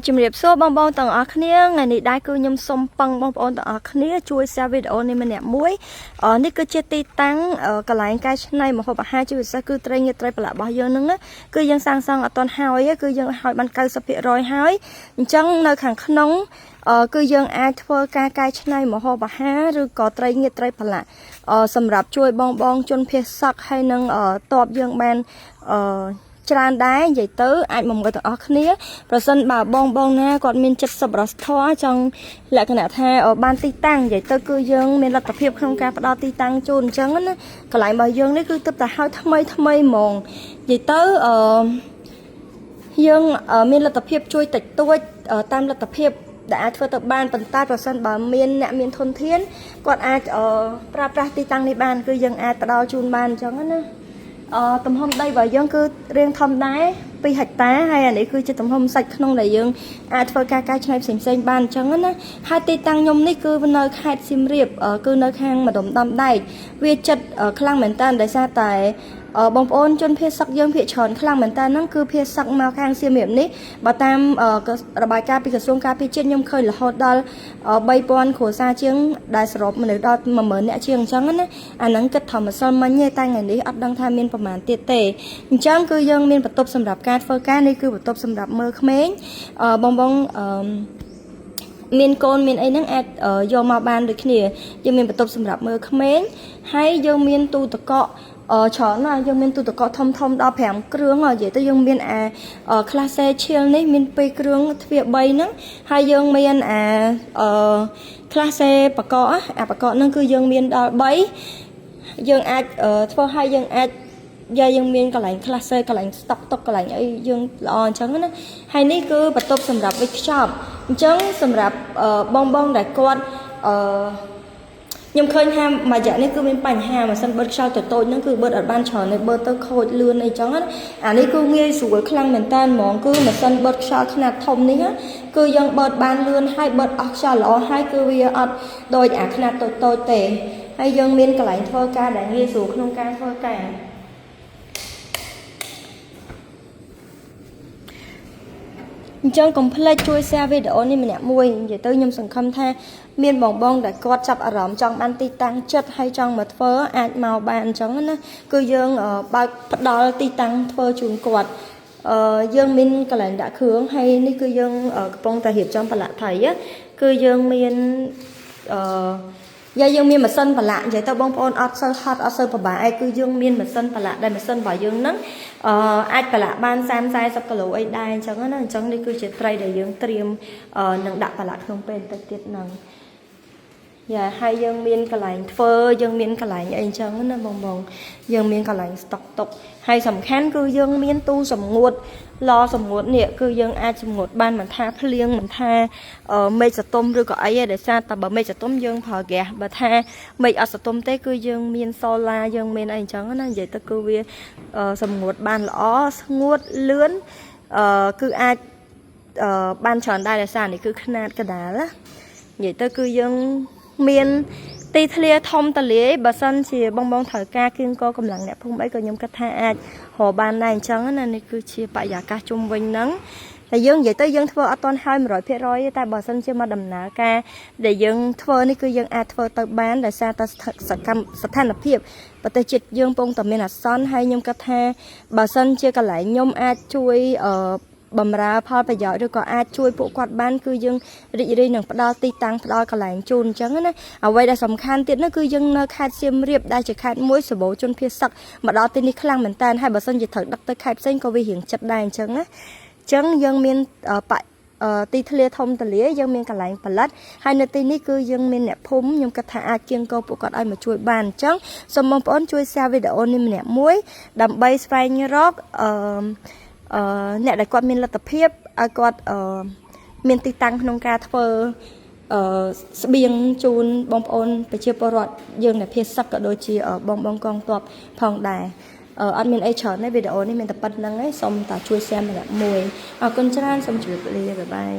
ជំរាបសួរបងប្អូនទាំងអស់គ្នាថ្ងៃនេះដែរគឺខ្ញុំសូមពឹងបងប្អូនទាំងអស់គ្នាជួយ share វីដេអូនេះម្នាក់មួយនេះគឺជាទីតាំងកន្លែងកែច្នៃម្ហូបអាហារជាពិសេសគឺត្រីងៀតត្រីប្រឡាក់របស់យើងហ្នឹងគឺយើងសាងសង់អត់ទាន់ហើយគឺយើងឲ្យបាន 90% ហើយអញ្ចឹងនៅខាងក្នុងគឺយើងអាចធ្វើការកែច្នៃម្ហូបអាហារឬក៏ត្រីងៀតត្រីប្រឡាក់សម្រាប់ជួយបងជនភេសសកហើយនឹងតបយើងបានច្រើនដែរនិយាយទៅអាចមកមើលទាំងអស់គ្នាប្រសិនបើបងណាគាត់មានចិត្តសប្បុរសធម៌ចង់លក្ខណៈថាបានទីតាំងនិយាយទៅគឺយើងមានលទ្ធភាពក្នុងការផ្ដល់ទីតាំងជូនអញ្ចឹងណាកន្លែងរបស់យើងនេះគឺទើបតែឲ្យថ្មីហ្មងនិយាយទៅយើងមានលទ្ធភាពជួយតិចតួចតាមលទ្ធភាពដែលអាចធ្វើទៅបានប៉ុន្តែប្រសិនបើមានអ្នកមានធនធានគាត់អាចប្រើប្រាស់ទីតាំងនេះបានគឺយើងអាចផ្ដល់ជូនបានអញ្ចឹងណាទំហំដីរបស់យើងគឺរៀងធំដែរ2ហិកតាហើយអានេះគឺជាទំហំសាច់ក្នុងដែលយើងអាចធ្វើការកែច្នៃផ្សេងបានអញ្ចឹងណាហើយទីតាំងខ្ញុំនេះគឺនៅខេត្តសៀមរាបគឺនៅខាងម្ដុំដំដែកវាចិត្តខ្លាំងមែនតើដោយសារតែបងប្អូនជនភេសសកយើងភាគច្រើនខ្លាំងមែនតើហ្នឹងគឺភេសសកមកខាងសៀមរាបនេះបើតាមរបាយការណ៍ពីក្រសួងការពារជាតិខ្ញុំឃើញរហូតដល់3000គ្រួសារជាងដែលសរុបមនុស្សដល់10000នាក់ជាងអញ្ចឹងណាអាហ្នឹងគិតថាម្សិលមិញទេតែថ្ងៃនេះអត់ដឹងថាមានប្រមាណទៀតទេអញ្ចឹងគឺយើងមានបន្ទប់សម្រាប់ការធ្វើការនេះគឺបន្ទប់សម្រាប់មើលក្មេងបងមានកូនមានអីហ្នឹងអាចយកមកបានដូចគ្នាយើងមានបន្ទប់សម្រាប់មើលក្មេងហើយយើងមានទូទឹកកកច្រើនណាស់យើងមានទូទឹកកកធំដល់5គ្រឿងនិយាយទៅយើងមានខ្លះសេឈៀលនេះមាន2គ្រឿងទ្វារ3ហ្នឹងហើយយើងមានខ្លះសេបកកបកកហ្នឹងគឺយើងមានដល់3យើងអាចធ្វើឲ្យយើងអាចយើងមានកន្លែងខ្លះសេកន្លែងស្តុកតុកកន្លែងអីយើងល្អអញ្ចឹងណាហើយនេះគឺបន្ទប់សម្រាប់វិចខ្ចប់អញ្ចឹងសម្រាប់បងដែលគាត់ខ្ញុំឃើញថាមួយរយៈនេះគឺមានបញ្ហាម៉ាស៊ីនបឺតខ្យល់តូចហ្នឹងគឺបឺតអត់បានច្រើនទេបឺតទៅខូចលឿនអីចឹងណាអានេះគឺងាយស្រួលខ្លាំងមែនតើហ្មងគឺម៉ាស៊ីនបឺតខ្យល់ខ្នាតធំនេះគឺយើងបឺតបានលឿនហើយបឺតអស់ខ្យល់ល្អហើយគឺវាអត់ដូចអាខ្នាតតូចទេហើយយើងមានកន្លែងធ្វើការដែលងាយស្រួលក្នុងការធ្វើការអញ្ចឹងកុំភ្លេចជួយ share វីដេអូនេះម្នាក់មួយនិយាយទៅខ្ញុំសង្ឃឹមថាមានបងដែលគាត់ចាប់អារម្មណ៍ចង់បានទីតាំងចិត្តហើយចង់មកធ្វើអាចមកបានអញ្ចឹងណាគឺយើងបើកផ្ដល់ទីតាំងធ្វើជូនគាត់យើងមានកន្លែងដាក់គ្រឿងហើយនេះគឺយើងកំពុងតែរៀបចំប្រឡាក់ថៃគឺយើងមានយើងមានម៉ាស៊ីនប្រឡាក់និយាយទៅបងប្អូនអត់សូវហត់អត់សូវពិបាកឯងគឺយើងមានម៉ាស៊ីនប្រឡាក់ដែលម៉ាស៊ីនរបស់យើងហ្នឹងអាចប្រឡាក់បាន30-40គីឡូអីដែរអញ្ចឹងណាអញ្ចឹងនេះគឺជាត្រីដែលយើងត្រៀមនឹងដាក់ប្រឡាក់ក្នុងពេលបន្តិចទៀតហ្នឹងហើយយើងមានកន្លែងធ្វើយើងមានកន្លែងអីអញ្ចឹងណាបងយើងមានកន្លែងស្តុកតុកហើយសំខាន់គឺយើងមានទូសម្ងួតសម្ងួតនេះគឺយើងអាចសម្ងួតបានមិនថាភ្លៀងមិនថាមេឃសតុំឬក៏អីទេដោយសារតែបើមេឃសតុំយើងប្រើហ្គាសបើថាមេឃអត់សតុំទេគឺយើងមានសូឡាយើងមានអីអញ្ចឹងណានិយាយទៅគឺវាសម្ងួតបានល្អស្ងួតលឿនគឺអាចបានច្រើនដែរដោយសារនេះគឺខ្នាតកដាលណានិយាយទៅគឺយើងមានទីធ្លាធំតលាយបើសិនជាបងត្រូវការគៀងកកម្លាំងអ្នកភូមិអីក៏ខ្ញុំគិតថាអាចរកបានដែរអញ្ចឹងណានេះគឺជាបរិយាកាសជុំវិញហ្នឹងតែយើងនិយាយទៅយើងធ្វើអត់ទាន់ហើយ 100% ទេតែបើសិនជាមកដំណើរការដែលយើងធ្វើនេះគឺយើងអាចធ្វើទៅបានដោយសារតែស្ថានភាពប្រទេសជាតិយើងកំពុងតែមានអាសន្នហើយខ្ញុំគិតថាបើសិនជាកន្លែងខ្ញុំអាចជួយបំរើផលប្រយោជន៍ឬក៏អាចជួយពួកគាត់បានគឺយើងរីករាយនឹងផ្ដល់ទីតាំងផ្ដល់កន្លែងជូនអញ្ចឹងណាអ្វីដែលសំខាន់ទៀតនោះគឺយើងនៅខេត្តសៀមរាបដែលជាខេត្តមួយសម្បូរជនភេសសកមកដល់ទីនេះខ្លាំងមែនតើហើយបើសិនជាត្រូវដឹកទៅខេត្តផ្សេងក៏វារៀងចិត្តដែរអញ្ចឹងណាអញ្ចឹងយើងមានទីធ្លាធំទលាយើងមានកន្លែងផលិតហើយនៅទីនេះគឺយើងមានអ្នកភូមិខ្ញុំគិតថាអាចគៀងកោពួកគាត់ឲ្យមកជួយបានអញ្ចឹងសូមបងប្អូនជួយ share វីដេអូនេះម្នាក់មួយដើម្បីស្វែងរកអ្នកដែលគាត់មានលទ្ធភាពឲ្យគាត់មានទីតាំងក្នុងការធ្វើស្បៀងជូនបងប្អូនប្រជាពលរដ្ឋយើងដែលភេសសកក៏ដូចជាបងកងទ័ពផងដែរអត់មានអីច្រើនទេវីដេអូនេះមានតែប៉ុណ្្នឹងឯងសូមតែជួយ share ម្នាក់មួយអរគុណច្រើនសូមជម្រាបលាបាយបាយ